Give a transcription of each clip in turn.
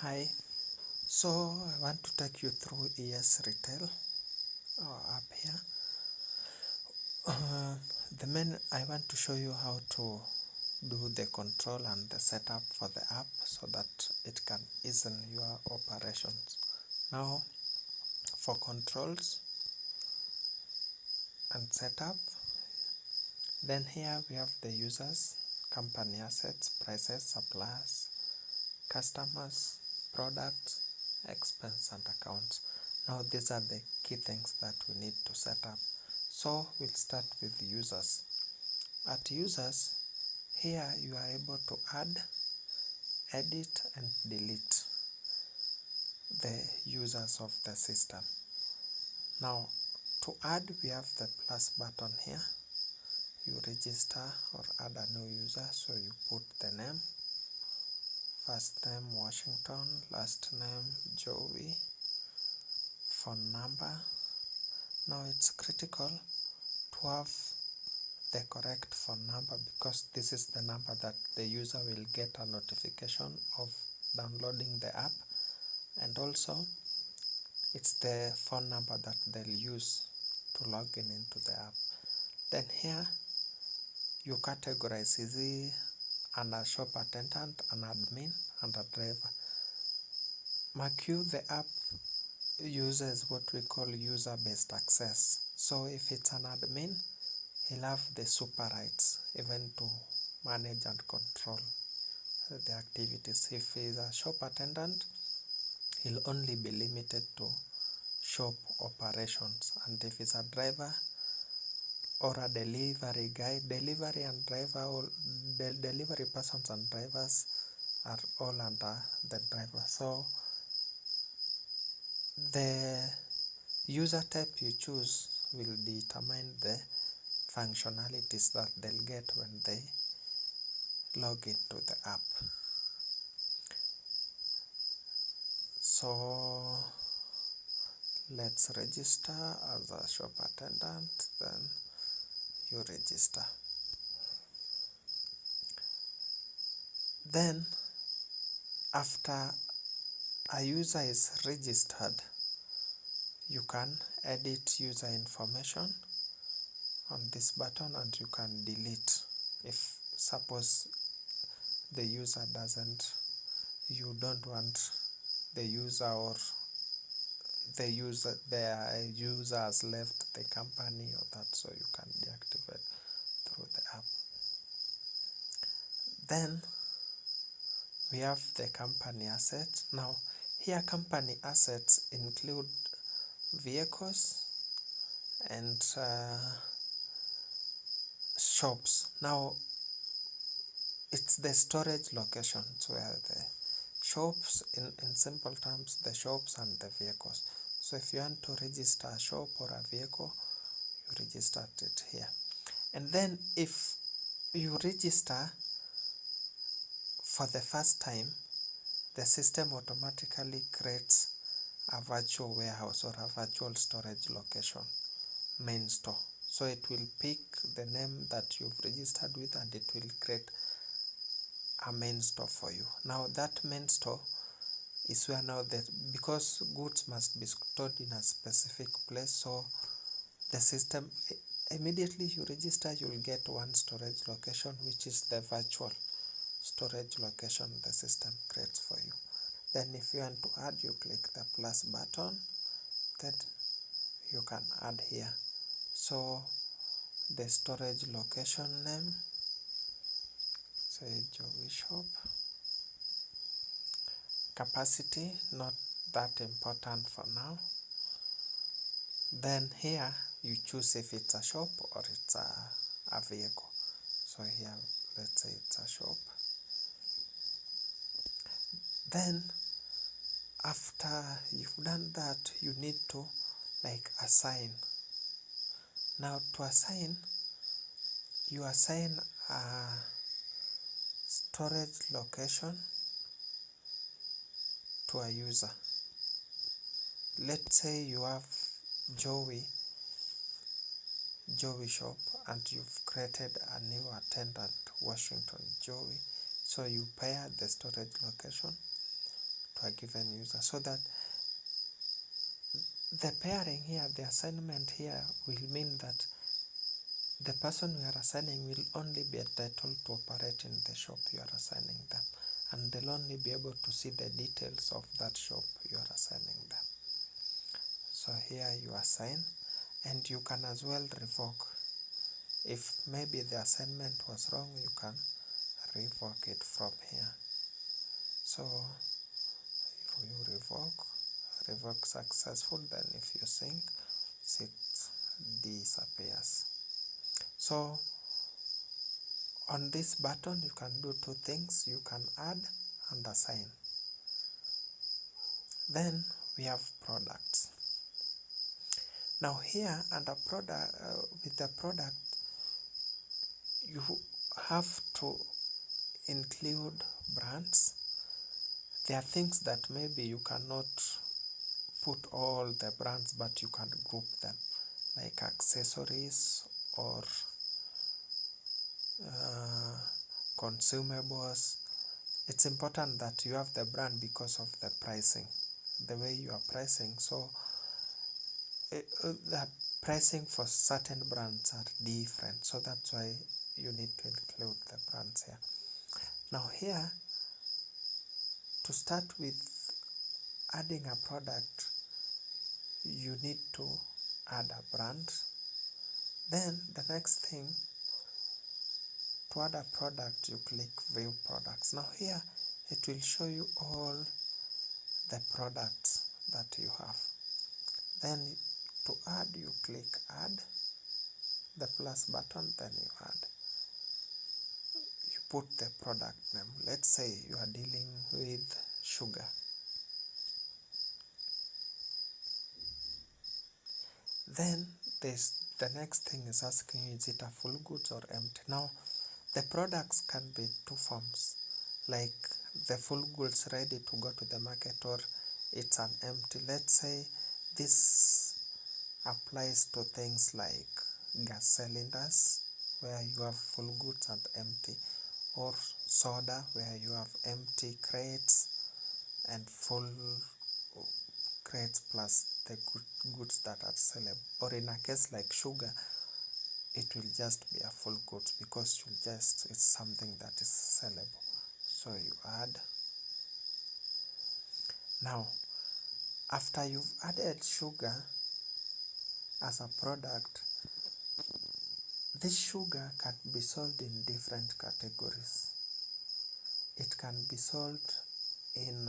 Hi, so I want to take you through ES Retail app here. Uh, I want to show you how to do the control and the setup for the app so that it can ease your operations. Now, for controls and setup, then here we have the users, company assets, prices, suppliers, customers, products, expense and accounts. Now these are the key things that we need to set up. So we'll start with users. At users, here you are able to add, edit and delete the users of the system. Now to add, we have the plus button here. You register or add a new user, so you put the name, first name Washington, last name Joey, phone number. Now it's critical to have the correct phone number because this is the number that the user will get a notification of downloading the app, and also it's the phone number that they'll use to log in into the app. Then here you categorize, is he a shop attendant, an admin and a driver. Mark you, the app uses what we call user-based access. So if it's an admin, he'll have the super rights even to manage and control the activities. If he's a shop attendant, he'll only be limited to shop operations. And if he's a driver or a delivery guy, delivery and driver, delivery persons and drivers are all under the driver. So the user type you choose will determine the functionalities that they'll get when they log into the app. So let's register as a shop attendant, then you register. Then after a user is registered, you can edit user information on this button and you can delete if suppose the user you don't want the user or the user has left the company or that, so you can deactivate through the app. Then we have the company assets. Now here company assets include vehicles and shops. Now it's the storage locations where the shops, in simple terms, the shops and the vehicles. So if you want to register a shop or a vehicle, you register it here. And then if you register for the first time, the system automatically creates a virtual warehouse or a virtual storage location, main store. So it will pick the name that you've registered with and it will create a main store for you. Now that main store is where now because goods must be stored in a specific place, so the system, immediately you register, you'll get one storage location, which is the virtual storage location the system creates for you. Then if you want to add, you click the plus button, then you can add here. So the storage location name, say Joey Shop. Capacity, not that important for now. Then here you choose if it's a shop or it's a vehicle. So here let's say it's a shop. Then after you've done that, you need to assign. Now to assign, you assign a storage location to a user. Let's say you have Joey Shop and you've created a new attendant, Washington Joey. So you pair the storage location to a given user, so that the pairing here, the assignment here, will mean that the person we are assigning will only be entitled to operate in the shop you are assigning them, and they'll only be able to see the details of that shop you are assigning them. So here you assign, and you can as well revoke. If maybe the assignment was wrong, you can revoke it from here. So if you revoke successful, then if you sync, it disappears. So on this button you can do two things. You can add and assign. Then we have products. Now here under product, with the product, you have to include brands. There are things that maybe you cannot put all the brands, but you can group them, like accessories or consumables. It's important that you have the brand because of the pricing, the way you are pricing. So the pricing for certain brands are different, so that's why you need to include the brands here. Now here, to start with adding a product, you need to add a brand. Then the next thing, to add a product, you click view products. Now here it will show you all the products that you have. Then to add, you click add, the plus button, then you add. You put the product name. Let's say you are dealing with sugar. Then the next thing is asking you, is it a full goods or empty? Now the products can be two forms, like the full goods ready to go to the market, or it's an empty. Let's say this applies to things like gas cylinders, where you have full goods and empty, or soda, where you have empty crates and full crates plus the goods that are sellable. Or in a case like sugar, it will just be a full goods because it's something that is sellable. So you add. Now after you've added sugar as a product, this sugar can be sold in different categories. It can be sold in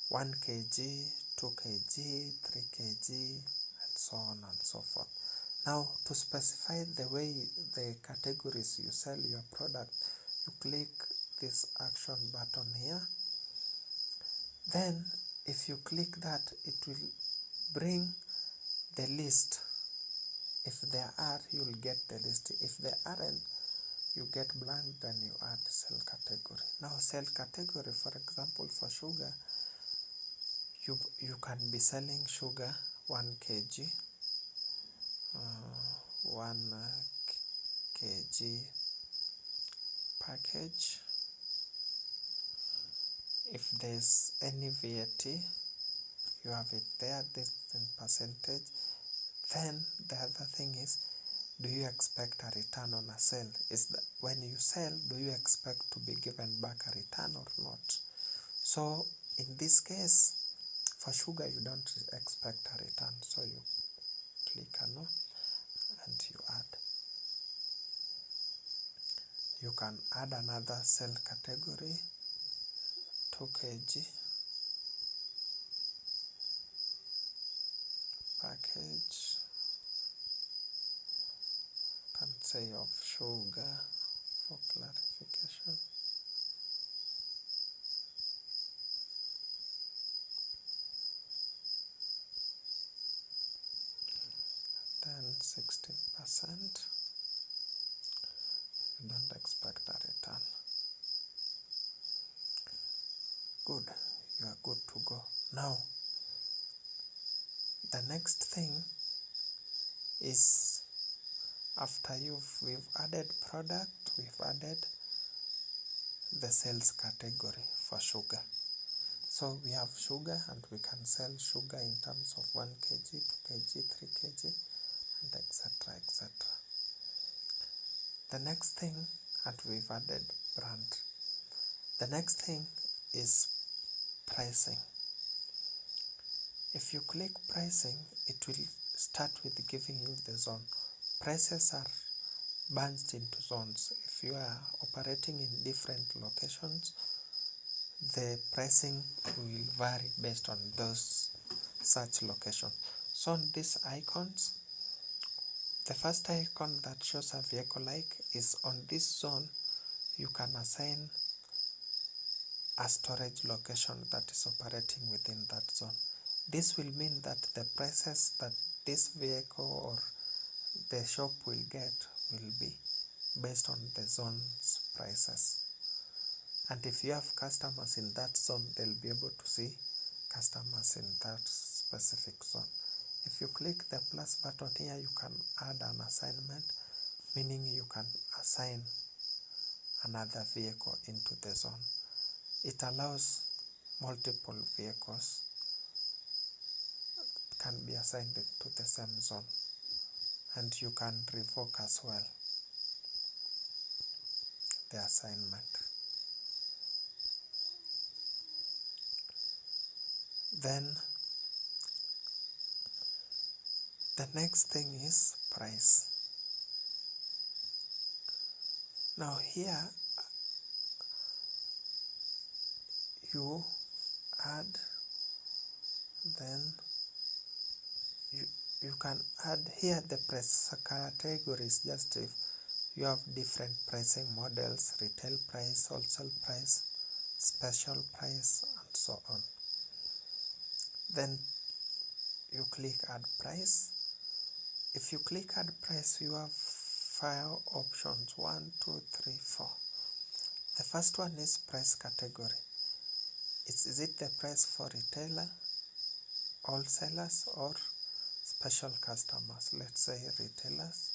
1 kg, 2 kg, 3 kg, and so on and so forth. Now to specify the way the categories you sell your product, you click this action button here. Then if you click that, it will bring the list. If there are, you'll get the list. If there aren't, you get blank, then you add cell category. Now cell category, for example, for sugar, you can be selling sugar 1 kg, 1 kg package. If there's any VAT, you have it there, this in percentage. Then the other thing is, do you expect a return on a sale? Is that when you sell, do you expect to be given back a return or not? So in this case, for sugar, you don't expect a return, so you click a no and you add. You can add another cell category, 2 kg package, can say of sugar for clarification. Then 16%. You don't expect a return. Good, you are good to go. Now the next thing is, after we've added product, we've added the sales category. for sugar. So we have sugar, and we can sell sugar in terms of 1 kg, 2 kg, 3 kg, and etc. etc. The next thing, and we've added brand. The next thing is pricing. If you click pricing, it will start with giving you the zone. Prices are bunched into zones. If you are operating in different locations, the pricing will vary based on those such locations. So on these icons, the first icon that shows a vehicle like is on this zone. You can assign a storage location that is operating within that zone. This will mean that the prices that this vehicle or the shop will get will be based on the zone's prices. And if you have customers in that zone, they'll be able to see customers in that specific zone. If you click the plus button here, you can add an assignment, meaning you can assign another vehicle into the zone. It allows multiple vehicles can be assigned to the same zone, and you can revoke as well the assignment. Then the next thing is price. Now here you add, then you can add here the price categories. Just if you have different pricing models, retail price, wholesale price, special price, and so on. Then you click add price. If you click add price, you have 5 options, 1, 2, 3, 4. The first one is price category. Is it the price for retailer, wholesalers, or special customers? Let's say retailers.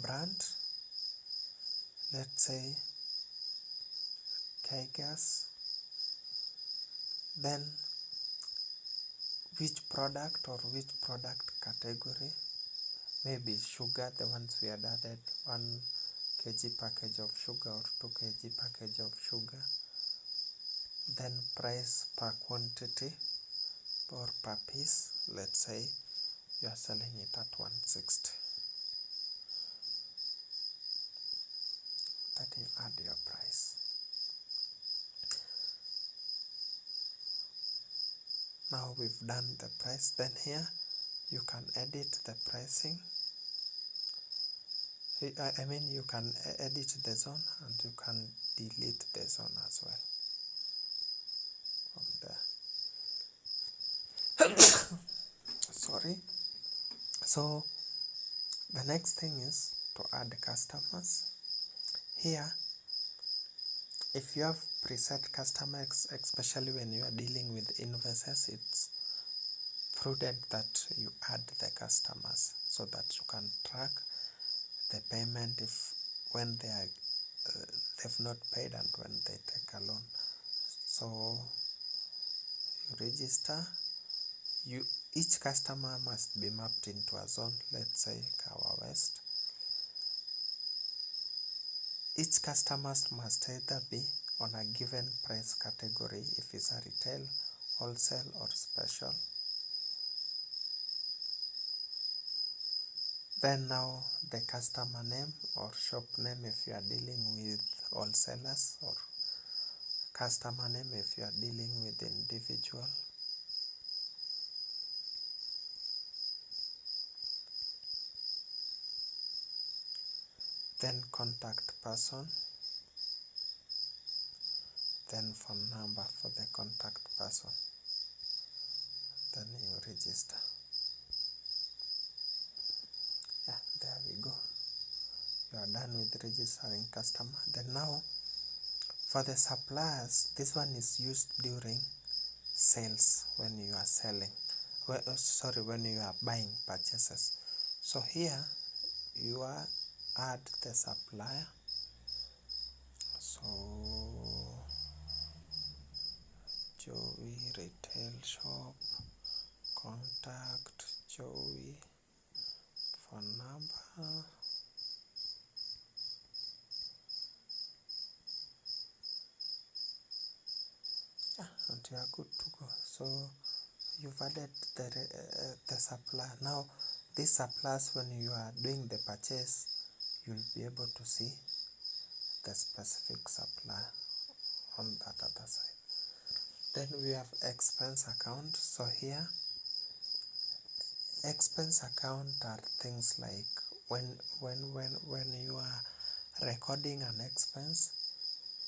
Brand, let's say K-Gas. Then which product or which product category? Maybe sugar, the ones we had added, 1 kg package of sugar or 2 kg package of sugar. Then price per quantity or per piece. Let's say you are selling it at 160. That you add your price. Now we've done the price. Then here you can edit the pricing. I mean, you can edit the zone, and you can delete the zone as well from there. Sorry. So the next thing is to add customers. Here, if you have preset customers, especially when you are dealing with invoices, it's prudent that you add the customers so that you can track the payment if when they are they've not paid and when they take a loan. So you register. Each customer must be mapped into a zone. Let's say Kawa West. Each customer must either be on a given price category if it's a retail, wholesale, or special. Then now the customer name or shop name if you are dealing with wholesalers, or customer name if you are dealing with individual. Then contact person. Then phone number for the contact person. Then you register. Yeah, there we go. You are done with registering customer. Then now for the suppliers, this one is used during sales when you are selling. When you are buying purchases. So here you add the supplier. So Joey retail shop, contact Joey, phone number, and you are good to go. So you've added the supplier. Now these suppliers, when you are doing the purchase, you'll be able to see the specific supplier on that other side. Then we have expense account. So here, expense account are things like when you are recording an expense,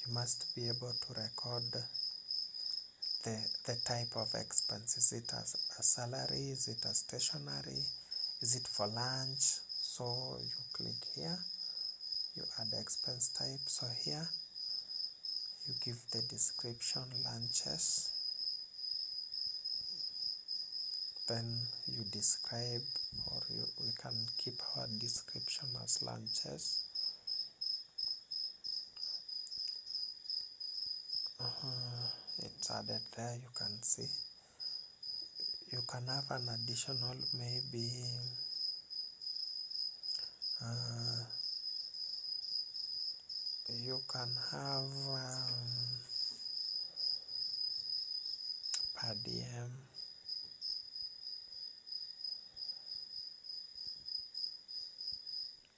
you must be able to record the type of expense. Is it a salary? Is it a stationery? Is it for lunch? So you click here, you add expense type. So here you give the description lunches, then you describe, or we can keep our description as lunches. It's added there, you can see. You can have an additional, maybe you can have per diem.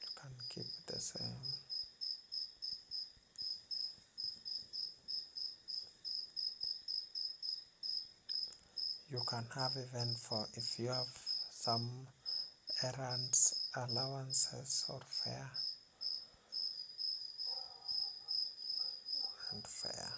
You can keep the same. You can have even for if you have some errands, allowances or fare and fare.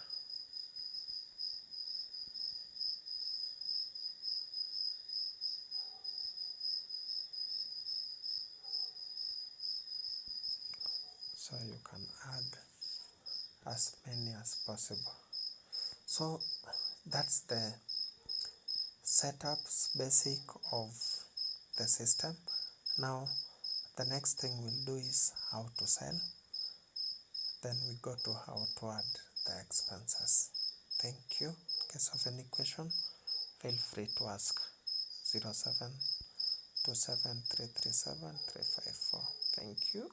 So you can add as many as possible. So that's the setups basic of the system. Now the next thing we'll do is how to sell. Then we go to how to add the expenses. Thank you. In case of any question, feel free to ask. 0727337354. Thank you.